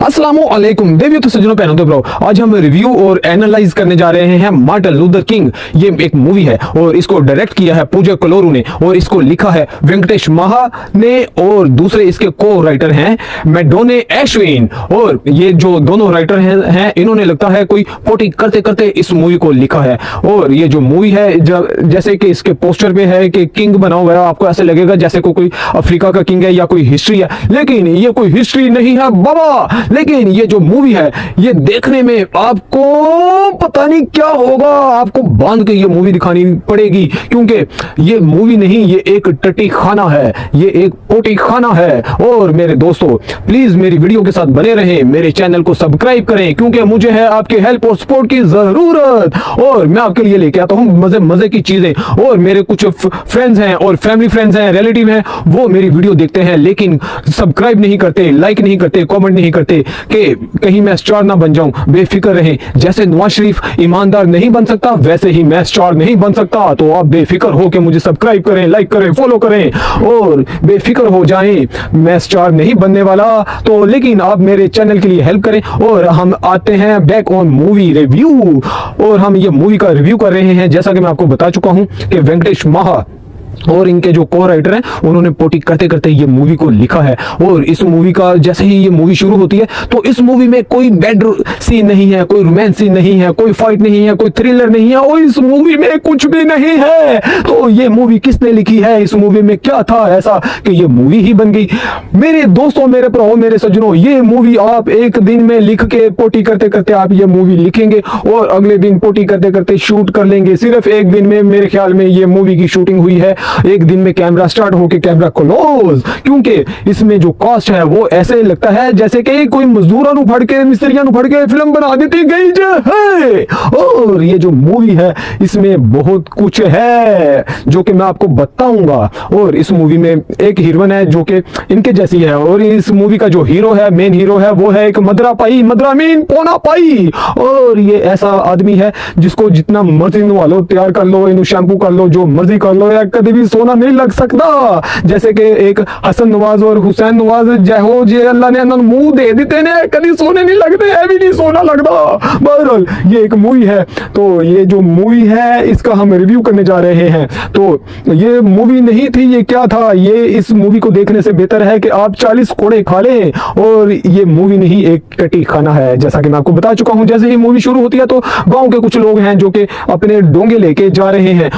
अस्सलामुअलैकुम देवियों तो सज्जनों पहनो तो ब्रो, आज हम रिव्यू और एनालाइज करने जा रहे हैं मार्टिन लूथर किंग। ये एक मूवी है और इसको डायरेक्ट किया है पूजा कलोरू ने और इसको लिखा है वेंकटेश महा ने और दूसरे इसके को राइटर हैं मैडोने एश्विन। और ये जो दोनों राइटर हैं इन्होंने लगता है कोई पोटी करते करते इस मूवी को लिखा है। और ये जो मूवी है जैसे कि इसके पोस्टर पे है कि किंग बना हुआ है, आपको ऐसे लगेगा जैसे कोई अफ्रीका का किंग है या कोई हिस्ट्री है, लेकिन ये कोई हिस्ट्री नहीं है बाबा। लेकिन ये जो मूवी है ये देखने में आपको पता नहीं क्या होगा, आपको बांध के ये मूवी दिखानी पड़ेगी, क्योंकि ये मूवी नहीं, ये एक टट्टी खाना है, ये एक पोटी खाना है। और मेरे दोस्तों प्लीज मेरी वीडियो के साथ बने रहें, मेरे चैनल को सब्सक्राइब करें, क्योंकि मुझे है आपके हेल्प और सपोर्ट की जरूरत। और मैं आपके लिए लेके आता हूं मजे मजे की चीजें। और मेरे कुछ फ्रेंड्स हैं और फैमिली फ्रेंड्स हैं, रिलेटिव हैं, वो मेरी वीडियो देखते हैं लेकिन सब्सक्राइब नहीं करते, लाइक नहीं करते, कमेंट नहीं करते कि कहीं मैं स्टार ना बन जाऊं। बेफिक्र रहें, जैसे नवाज शरीफ ईमानदार नहीं बन सकता वैसे ही मैं स्टार नहीं बन सकता। तो आप बेफिक्र हो के मुझे सब्सक्राइब करें, लाइक करें, फॉलो करें और बेफिक्र हो जाएं। मैं स्टार नहीं बनने वाला, तो लेकिन आप मेरे चैनल के लिए हेल्प करें। और हम आते हैं बैक ऑन मूवी रिव्यू और हम ये मूवी का रिव्यू कर रहे हैं। जैसा कि मैं आपको बता चुका हूं कि वेंकटेश महा और इनके जो को राइटर हैं उन्होंने पोटी करते करते ये मूवी को लिखा है। और इस मूवी का जैसे ही ये मूवी शुरू होती है तो इस मूवी में कोई बैड सीन नहीं है, कोई रोमांस सीन नहीं है, कोई फाइट नहीं है, कोई थ्रिलर नहीं है, और इस मूवी में कुछ भी नहीं है। तो ये मूवी किसने लिखी है, इस मूवी में क्या था ऐसा कि ये मूवी ही बन गई। मेरे दोस्तों, मेरे प्रो, मेरे सज्जनों, ये मूवी आप एक दिन में लिख के पोटी करते करते आप ये मूवी लिखेंगे और अगले दिन पोटी करते करते शूट कर लेंगे। सिर्फ एक दिन में मेरे ख्याल में ये मूवी की शूटिंग हुई है। एक दिन में कैमरा स्टार्ट होके कैमरा क्लोज, क्योंकि इसमें जो कॉस्ट है वो ऐसे लगता है जैसे कि कोई मजदूरों नु फड़ के मिस्त्रियों नु फड़ के फिल्म बना देती गई है। और ये जो मूवी है इसमें बहुत कुछ है जो कि मैं आपको बताऊंगा। और इस मूवी में एक हीरोइन है जो कि इनके जैसी है, और इस मूवी का जो हीरो है, मेन हीरो है, वो है एक मदरा पाई, मदरा मीन पोना पाई। और ये ऐसा आदमी है जिसको जितना मर्जी नवा लो, तैयार कर लो, इन्हें शैम्पू कर लो, जो मर्जी कर लो, या कभी भी सोना नहीं लग सकता। जैसे कि एक हसन नवाज और हुसैन नवाज जहो जे अल्लाह ने मुंह दे देते ने, कभी सोने नहीं लगते, है भी नहीं सोना लगता। बहरहाल ये एक मूवी है, तो ये जो मूवी है इसका हम रिव्यू करने जा रहे हैं। तो ये मूवी नहीं थी, ये क्या था, ये इस मूवी को देखने से बेहतर है कि आप 40 कोड़े खा लें। और ये मूवी नहीं, एक टट्टी खाना है। जैसा कि मैं आपको बता चुका हूं, जैसे ही मूवी शुरू होती है तो गांव के कुछ लोग हैं जो कि अपने डोंगे लेके जा रहे हैं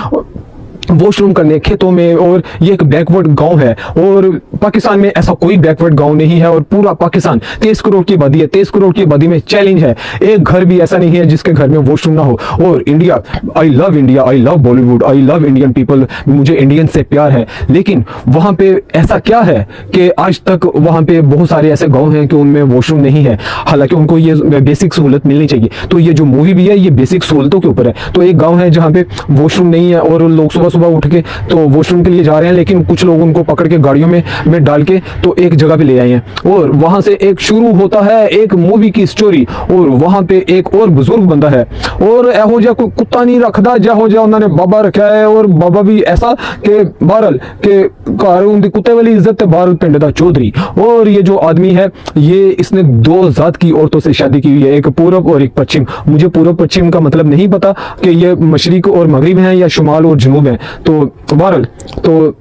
वॉशरूम करने खेतों में, और ये एक बैकवर्ड गांव है। और पाकिस्तान में ऐसा कोई बैकवर्ड गांव नहीं है, और पूरा पाकिस्तान 23 करोड़ की आबादी है, 23 करोड़ की आबादी में चैलेंज है, एक घर भी ऐसा नहीं है जिसके घर में वॉशरूम ना हो। और India, I love India, I love Bollywood, I love Indian people, मुझे इंडियन से प्यार है। लेकिन वहां पे ऐसा क्या है कि आज तक वहां पे बहुत सारे ऐसे गाँव हैं कि उनमें वॉशरूम नहीं है, हालांकि उनको ये बेसिक सहूलत मिलनी चाहिए। तो ये जो मूवी भी है ये बेसिक सहूलतों के ऊपर है। तो एक गाँव है जहाँ पे वॉशरूम नहीं है और लोग सुबह सुबह उठ के तो वॉशरूम के लिए जा रहे हैं, लेकिन कुछ लोग उनको पकड़ के गाड़ियों में डाल के तो एक जगह पे ले आए हैं। और वहां से एक शुरू होता है एक मूवी की स्टोरी। और वहां पे एक और बुजुर्ग बंदा है, और एहो जा कोई कुत्ता नहीं रखदा, जहो जा उन्होंने बाबा रखा है। और बाबा भी ऐसा कि बहरहाल के घर उनकी कुत्ते वाली इज्जत है, बहरहाल पिंड दा चौधरी। और ये जो आदमी है ये इसने 2 जात की औरतों से शादी की हुई है, एक पूरब और एक पश्चिम। मुझे पूरब पश्चिम का मतलब नहीं पता कि ये मशरिक और मगरिब हैं या शुमाल और जनूब हैं। तो बहरहाल तो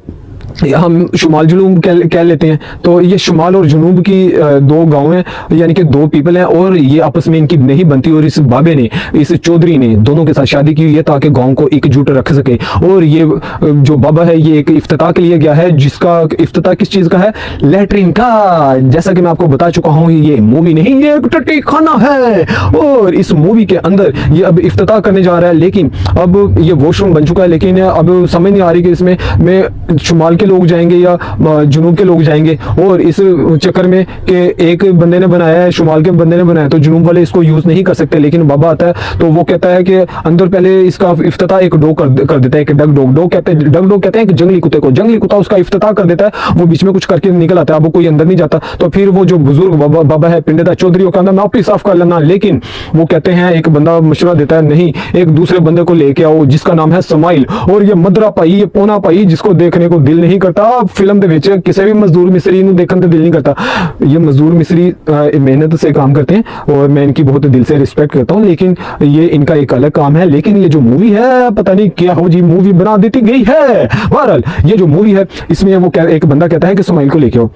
हम शुमाल जुनूब कह लेते हैं। तो ये शुमाल और जुनूब की 2 गांव हैं, यानी कि 2 पीपल हैं, और ये आपस में इनकी नहीं बनती। और इस बाबे ने, इस चौधरी ने दोनों के साथ शादी की हुई है ताकि गांव को एकजुट रख सके। और ये जो बाबा है ये एक इफ्तिताह के लिए गया है, जिसका इफ्तिताह किस चीज का है, लैट्रिन का। जैसा कि मैं आपको बता चुका हूँ ये मूवी नहीं, ये एक टट्टी खाना है। और इस मूवी के अंदर ये अब इफ्तिताह करने जा रहा है, लेकिन अब ये वॉशरूम बन चुका है, लेकिन अब समझ नहीं आ रही कि इसमें में शुमाल लोग जाएंगे या जुनूब के लोग जाएंगे। और इस चक्कर में कि एक बंदे ने बनाया है, शुमाल के बंदे ने बनाया, तो जुनूब वाले इसको यूज नहीं कर सकते। लेकिन बाबा आता है तो वो कहता है कि अंदर पहले इसका इफ्तिताह एक डॉग कर देता है, कि डग डॉग कहते हैं कि जंगली कुत्ते को, जंगली कुत्ता उसका इफ्तिताह कर देता है। वो बीच में कुछ करके निकल आता है, अब वो कोई अंदर नहीं जाता। तो फिर वो जो बुजुर्ग बाबा है पिंड दा चौधरी, वो कहता है मैं आप ही साफ कर लेना। लेकिन वो कहते हैं, एक बंदा मशवरा देता है, नहीं एक दूसरे बंदे को लेके आओ जिसका नाम है समाइल। और ये मदरा पाई, ये पोना पाई, जिसको देखने को दिल नहीं नहीं करता फिल्म ਦੇ ਵਿੱਚ ਕਿਸੇ ਵੀ मजदूर मिस्त्री ਨੂੰ देखने ਤੇ दिल नहीं करता। ये मजदूर मिस्त्री मेहनत से काम करते हैं और मैं इनकी बहुत दिल से रिस्पेक्ट करता हूँ, लेकिन ये इनका एक अलग काम है। लेकिन ये जो मूवी है पता नहीं क्या हो जी, मूवी बना देती गई है। बहरहाल ये जो मूवी है इसमें वो एक बंदा कहता है कि सुमाइल को लेके आओ।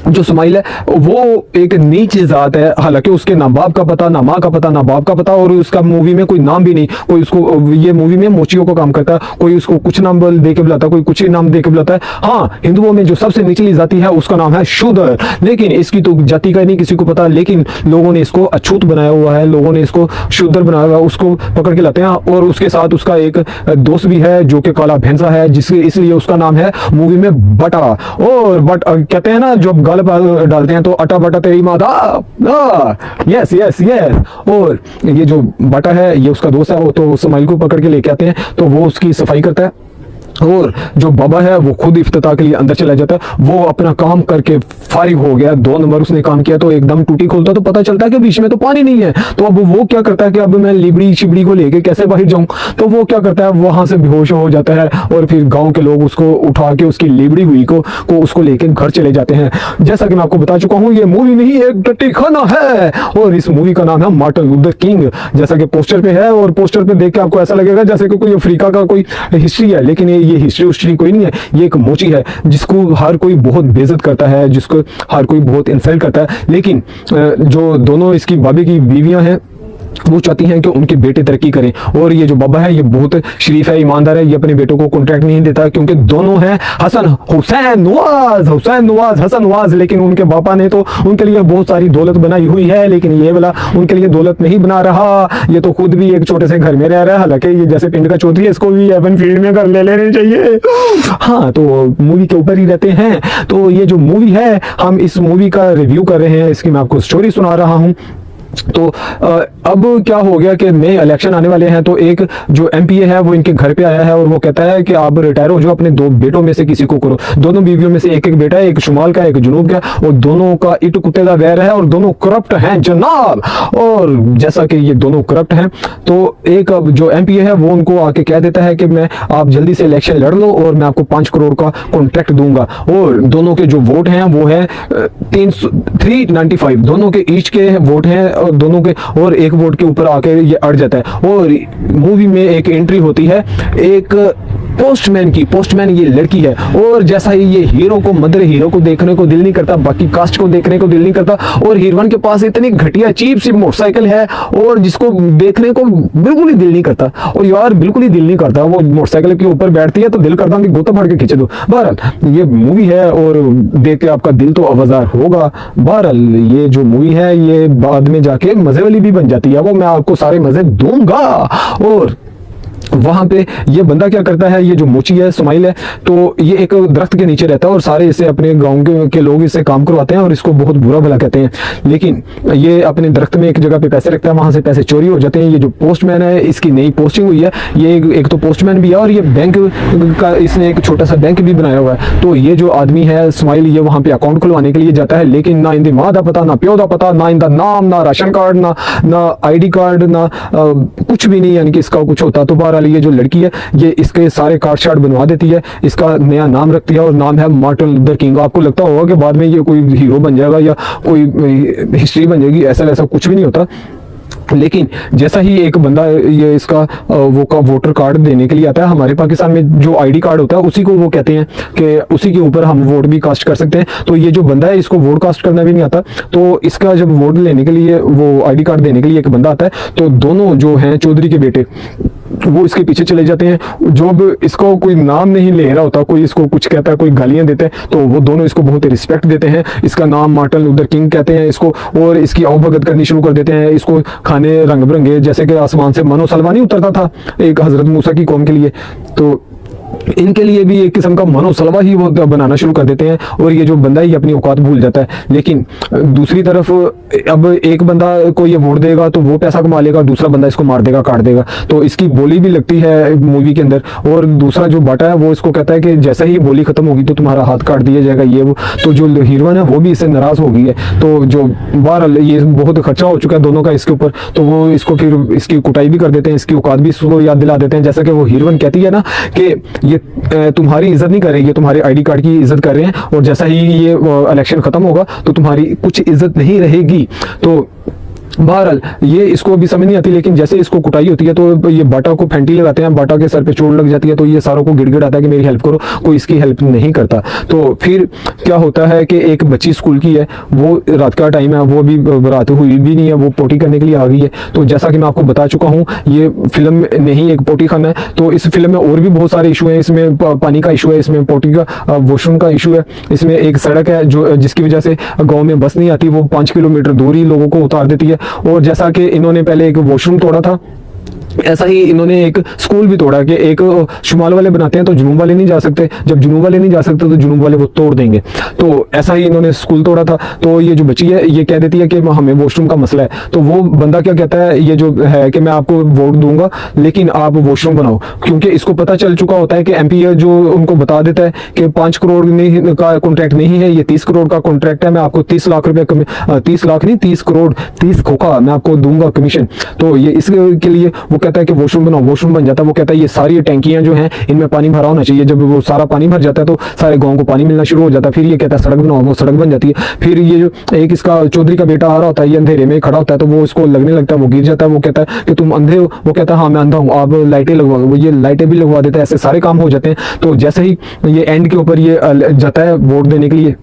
जो सुमाइल है वो एक नीच जात है, हालांकि उसके ना बाप का पता, ना माँ का पता, ना बाप का पता, और उसका मूवी में कोई नाम भी नहीं। कोई उसको ये मूवी में मोचियों को काम करता है, कोई उसको कुछ नाम दे के बुलाता है, कोई कुछ ही नाम दे के बुलाता है। हाँ, हिंदुओं में जो सबसे निचली जाति है उसका नाम है शूद्र, लेकिन इसकी तो जाति का नहीं किसी को पता। लेकिन लोगों ने इसको अछूत बनाया हुआ है, लोगों ने इसको शूद्र बनाया हुआ है, उसको पकड़ के लाते हैं। और उसके साथ उसका एक दोस्त भी है जो कि काला भैंसा है, जिसके इसलिए उसका नाम है मूवी में बटा। और बट कहते हैं ना जो गल डालते हैं तो अटा बटा तेरी माता, यस यस यस। और ये जो बटा है ये उसका दोस्त है, वो तो सुमाइल को पकड़ के लेके आते हैं, तो वो उसकी सफाई करता है। और जो बाबा है वो खुद इफ्तिताह के लिए अंदर चला जाता है। वो अपना काम करके फारिग हो गया, 2 नंबर उसने काम किया, तो एकदम टूटी खोलता तो पता चलता है कि बीच में तो पानी नहीं है। तो अब वो क्या करता है कि अब मैं लिबड़ी छिबड़ी को लेके कैसे बाहर जाऊं, तो वो क्या करता है वहां से बेहोश हो जाता है। और फिर गांव के लोग उसको उठा के उसकी लिबड़ी हुई को उसको लेके घर चले जाते हैं। जैसा कि मैं आपको बता चुका हूँ ये मूवी नहीं एक टट्टी खाना है, और इस मूवी का नाम है मार्टिन लूथर किंग, जैसा कि पोस्टर पे है। और पोस्टर पे देख के आपको ऐसा लगेगा जैसे कि कोई अफ्रीका का कोई हिस्ट्री है, लेकिन ये हिस्ट्री कोई नहीं है, ये एक मोची है जिसको हर कोई बहुत बेइज्जत करता है, जिसको हर कोई बहुत इंसल्ट करता है। लेकिन जो दोनों इसकी बाबी की बीवियां हैं वो चाहती हैं कि उनके बेटे तरक्की करें। और ये जो बाबा है ये बहुत शरीफ है, ईमानदार है, ये अपने बेटों को कॉन्ट्रैक्ट नहीं देता, क्योंकि दोनों हैं हुसैन नवाज हसन नवाज। लेकिन उनके पापा ने तो उनके लिए बहुत सारी दौलत बनाई हुई है, लेकिन ये वाला उनके लिए दौलत नहीं बना रहा। ये तो खुद भी एक छोटे से घर में रह रहा है, हालांकि ये जैसे पिंड का चौधरी है, इसको भी एवन फील्ड में घर ले लेने चाहिए। हाँ, तो मूवी के ऊपर ही रहते हैं। तो ये जो मूवी है हम इस मूवी का रिव्यू कर रहे हैं, इसकी मैं आपको स्टोरी सुना रहा हूँ। तो अब क्या हो गया कि नए इलेक्शन आने वाले हैं, तो एक जो एमपीए है वो इनके घर पे आया है और वो कहता है कि आप रिटायर हो जाओ, अपने 2 बेटों में से किसी को करो। दोनों बीवियों में से एक बेटा है, एक शुमाल का एक जुनूब का, और दोनों का इट कुत्ते का वैर है और दोनों करप्ट हैं जनाब। और जैसा कि ये दोनों करप्ट हैं, तो एक जो एमपीए है वो उनको आके कह देता है कि मैं आप जल्दी से इलेक्शन लड़ लो और मैं आपको 5 करोड़ का कॉन्ट्रैक्ट दूंगा। और दोनों के जो वोट हैं वो है 395, दोनों के ईच के वोट हैं और दोनों के, और एक वोट के ऊपर आके ये अड़ जाता है। और मूवी में एक एंट्री होती है एक पोस्टमैन की। पोस्टमैन ये लड़की है, और जैसा ही ये हीरो को मदर हीरो को देखने को दिल नहीं करता, बाकी कास्ट को देखने को दिल नहीं करता, और हीरोइन के पास इतनी घटिया चीप सी मोटरसाइकिल है और जिसको देखने को बिल्कुल ही दिल नहीं करता। और यार बिल्कुल ही दिल नहीं करता, वो मोटरसाइकिल के ऊपर बैठती है तो दिल करता कि गोता फाड़ के खींच दो। बहरहाल ये मूवी है और देख के आपका दिल तो आवाजार होगा। बहरहाल ये जो मूवी है ये बाद में जाके मजे वाली भी बन जाती है, वो मैं आपको सारे मजे दूंगा। और वहां पे ये बंदा क्या करता है, ये जो मोची है सुमाइल है, तो ये एक दरख्त के नीचे रहता है और सारे इसे अपने गांव के लोग इससे काम करवाते हैं और इसको बहुत बुरा भला कहते हैं। लेकिन ये अपने दरख्त में एक जगह पे पैसे रखता है, वहां से पैसे चोरी हो जाते हैं। ये जो पोस्टमैन है इसकी नई पोस्टिंग हुई है, ये एक तो पोस्टमैन भी है और ये बैंक का इसने एक छोटा सा बैंक भी बनाया हुआ है। तो ये जो आदमी है सुमाइल, ये वहां पे अकाउंट खुलवाने के लिए जाता है, लेकिन ना इनकी माँ का पता, ना प्यो का पता, ना इनका नाम, ना राशन कार्ड, ना ID कार्ड, ना कुछ भी नहीं, यानी कि इसका कुछ होता। तो बहरहाल ये जो लड़की है ये इसके सारे कार्ड शार्ड बनवा देती है, इसका नया नाम रखती है और नाम है मार्टिन लूथर किंग। आपको लगता होगा कि बाद में ये कोई हीरो बन जाएगा या कोई हिस्ट्री बन जाएगी, ऐसा वैसा कुछ भी नहीं होता। लेकिन जैसा ही एक बंदा ये इसका वो का वोटर कार्ड देने के लिए आता है, हमारे पाकिस्तान में जो ID कार्ड होता है उसी को वो कहते हैं कि उसी के ऊपर हम वोट भी कास्ट कर सकते हैं। तो ये जो बंदा है इसको वोट कास्ट करना भी नहीं आता, तो इसका जब वोट लेने के लिए वो ID कार्ड देने के लिए एक बंदा आता है, तो दोनों जो हैं चौधरी के बेटे वो इसके पीछे चले जाते हैं। जब इसको कोई नाम नहीं ले रहा होता, कोई इसको कुछ कहता है, कोई गालियां देते हैं, तो वो दोनों इसको बहुत रिस्पेक्ट देते हैं। इसका नाम मार्टिन लूथर किंग कहते हैं इसको, और इसकी आवभगत करनी शुरू कर देते हैं। इसको खाने रंग बिरंगे, जैसे कि आसमान से मनो सलवा नहीं उतरता था एक हजरत मूसा की कौम के लिए, तो इनके लिए भी एक किस्म का मनोसलवा ही वो बनाना शुरू कर देते हैं। और ये जो बंदा ही अपनी औकात भूल जाता है। लेकिन दूसरी तरफ अब एक बंदा को ये वोट देगा तो वो पैसा कमा लेगा, दूसरा बंदा इसको मार देगा, काट देगा, तो इसकी बोली भी लगती है मूवी के अंदर। और दूसरा जो बाटा है वो इसको कहता है कि जैसे ही बोली खत्म होगी तो तुम्हारा हाथ काट दिया जाएगा, ये वो। तो जो हीरोइन है वो भी इससे नाराज हो गई है। तो जो बहरहाल ये बहुत खर्चा हो चुका है दोनों का इसके ऊपर, तो वो इसको फिर इसकी कुटाई भी कर देते हैं, इसकी औकात भी इसको याद दिला देते हैं। जैसा कि वो हीरोइन कहती है ना कि ये तुम्हारी इज्जत नहीं कर रही है, तुम्हारे आईडी कार्ड की इज्जत कर रहे हैं, और जैसा ही ये इलेक्शन खत्म होगा तो तुम्हारी कुछ इज्जत नहीं रहेगी। तो बहरहाल ये इसको भी समझ नहीं आती, लेकिन जैसे इसको कुटाई होती है तो ये बाटा को फैंटी लगाते हैं, बाटा के सर पे चोट लग जाती है, तो ये सारों को गिड़गिड़ आता है कि मेरी हेल्प करो, कोई इसकी हेल्प नहीं करता। तो फिर क्या होता है कि एक बच्ची स्कूल की है, वो रात का टाइम है, वो भी रात हुई भी नहीं है, वो पोटी करने के लिए आ गई है। तो जैसा कि मैं आपको बता चुका हूँ, ये फिल्म नहीं एक पोटी खाना है। तो इस फिल्म में और भी बहुत सारे इशू हैं, इसमें पानी का इशू है, इसमें पोटी का वॉशरूम का इशू है, इसमें एक सड़क है जो जिसकी वजह से गाँव में बस नहीं आती, वो 5 किलोमीटर दूर ही लोगों को उतार देती है। और जैसा कि इन्होंने पहले एक वॉशरूम तोड़ा था, ऐसा ही इन्होंने एक स्कूल भी तोड़ा कि एक शुमाल वाले बनाते हैं तो जुनूब वाले नहीं जा सकते, जब जुनूब वाले नहीं जा सकते तो जुनूब वाले वो तोड़ देंगे। तो ऐसा ही इन्होंने स्कूल तोड़ा था। तो ये जो बच्ची है ये कह देती है कि हमें वॉशरूम का मसला है। तो वो बंदा क्या कहता है, ये जो है कि मैं आपको वोट दूंगा लेकिन आप वॉशरूम बनाओ, क्योंकि इसको पता चल चुका होता है कि एमपी जो उनको बता देता है कि 5 करोड़ का कॉन्ट्रैक्ट नहीं है, ये 30 करोड़ का कॉन्ट्रैक्ट है, मैं आपको 30 लाख रुपए 30 लाख नहीं 30 करोड़ 30 खोखा मैं आपको दूंगा कमीशन। तो ये इसके लिए वो कहता है कि वॉशरूम बनाओ, वॉशरूम बन जाता है। वो कहता है ये सारी टैंकियां जो हैं इनमें पानी भरा होना चाहिए, जब वो सारा पानी भर जाता है तो सारे गांव को पानी मिलना शुरू हो जाता है। फिर ये कहता है सड़क बनाओ, वो सड़क बन जाती है। फिर ये जो एक इसका चौधरी का बेटा आ रहा होता है, ये अंधेरे में खड़ा होता है, तो वो इसको लगने लगता है, वो गिर जाता है। वो कहता है कि तुम अंधे हो, वो कहता है हाँ मैं अंधा हूँ, आप लाइटें लगवा, वो ये लाइटें भी लगवा देता है। ऐसे सारे काम हो जाते हैं। तो जैसे ही ये एंड के ऊपर ये जाता है वोट देने के लिए,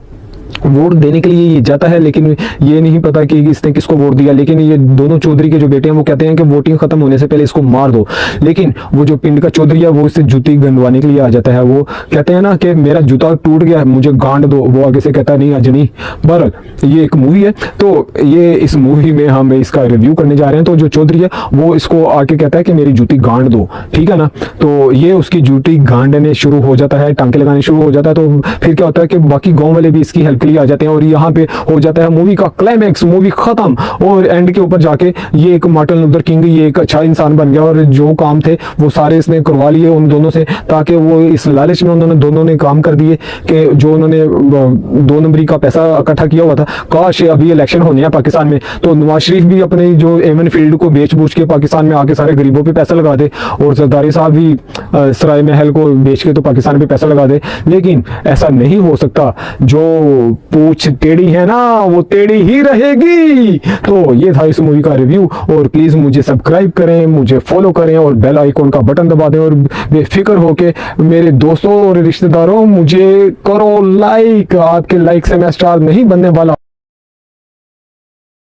वोट देने के लिए ये जाता है, लेकिन ये नहीं पता कि इसने किसको वोट दिया। लेकिन ये दोनों चौधरी के जो बेटे हैं वो कहते हैं कि वोटिंग खत्म होने से पहले इसको मार दो। लेकिन वो जो पिंड का चौधरी है वो इससे जूती गंदवाने के लिए आ जाता है। वो कहते हैं ना कि मेरा जूता टूट गया, मुझे गांड दो। वो आगे से कहता है नहीं आज नहीं। बहरहाल ये एक मूवी है, तो ये इस मूवी में हम इसका रिव्यू करने जा रहे हैं। तो जो चौधरी है वो इसको आके कहता है कि मेरी जूती गांड दो, ठीक है ना। तो ये उसकी जूती गांडने शुरू हो जाता है, टांके लगाने शुरू हो जाता है। तो फिर क्या होता है कि बाकी गाँव वाले भी इसकी हेल्प के लिए आ जाते हैं, और यहाँ पे हो जाता है मूवी का क्लाइमैक्स, मूवी खत्म। और एंड के ऊपर जाके ये एक मार्टिन लूथर किंग ये एक अच्छा इंसान बन गया, और जो काम थे वो सारे इसने करवा लिए उन दोनों से, ताकि वो इस लालच में उन्होंने दोनों ने काम कर दिए कि जो उन्होंने 2 नंबरी का पैसा इकट्ठा किया हुआ था, काश अभी इलेक्शन होने हैं पाकिस्तान में तो नवाज शरीफ भी अपने जो एमन फील्ड को बेच बूझ के पाकिस्तान में आके सारे गरीबों पे पैसा लगा दे, और सरदारी साहब भी सराय महल को बेच के तो पाकिस्तान पे पैसा लगा दे। लेकिन ऐसा नहीं हो सकता, जो पूछ टेढ़ी है ना वो टेढ़ी ही रहेगी। तो ये था इस मूवी का रिव्यू, और प्लीज मुझे सब्सक्राइब करें, मुझे फॉलो करें, और बेल आइकॉन का बटन दबा दें, और बेफिक्र होके मेरे दोस्तों और रिश्तेदारों मुझे करो लाइक। आपके लाइक से मैं स्टार नहीं बनने वाला।